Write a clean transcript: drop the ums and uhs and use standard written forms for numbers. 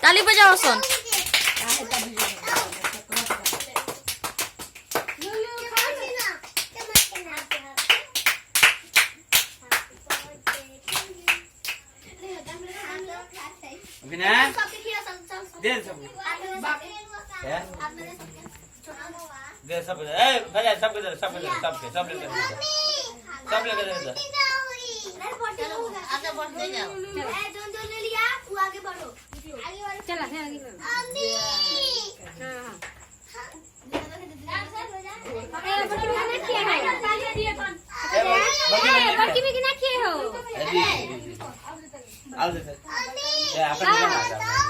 ताली बजाओ सुन बिना दे सब दे सब ए बजा सब लेके सब लेके आगे बढ़ते जाओ जो ले लिया वो आगे बढ़ो चला है आगे बड़की में ना किए हो आओ दे ए अपन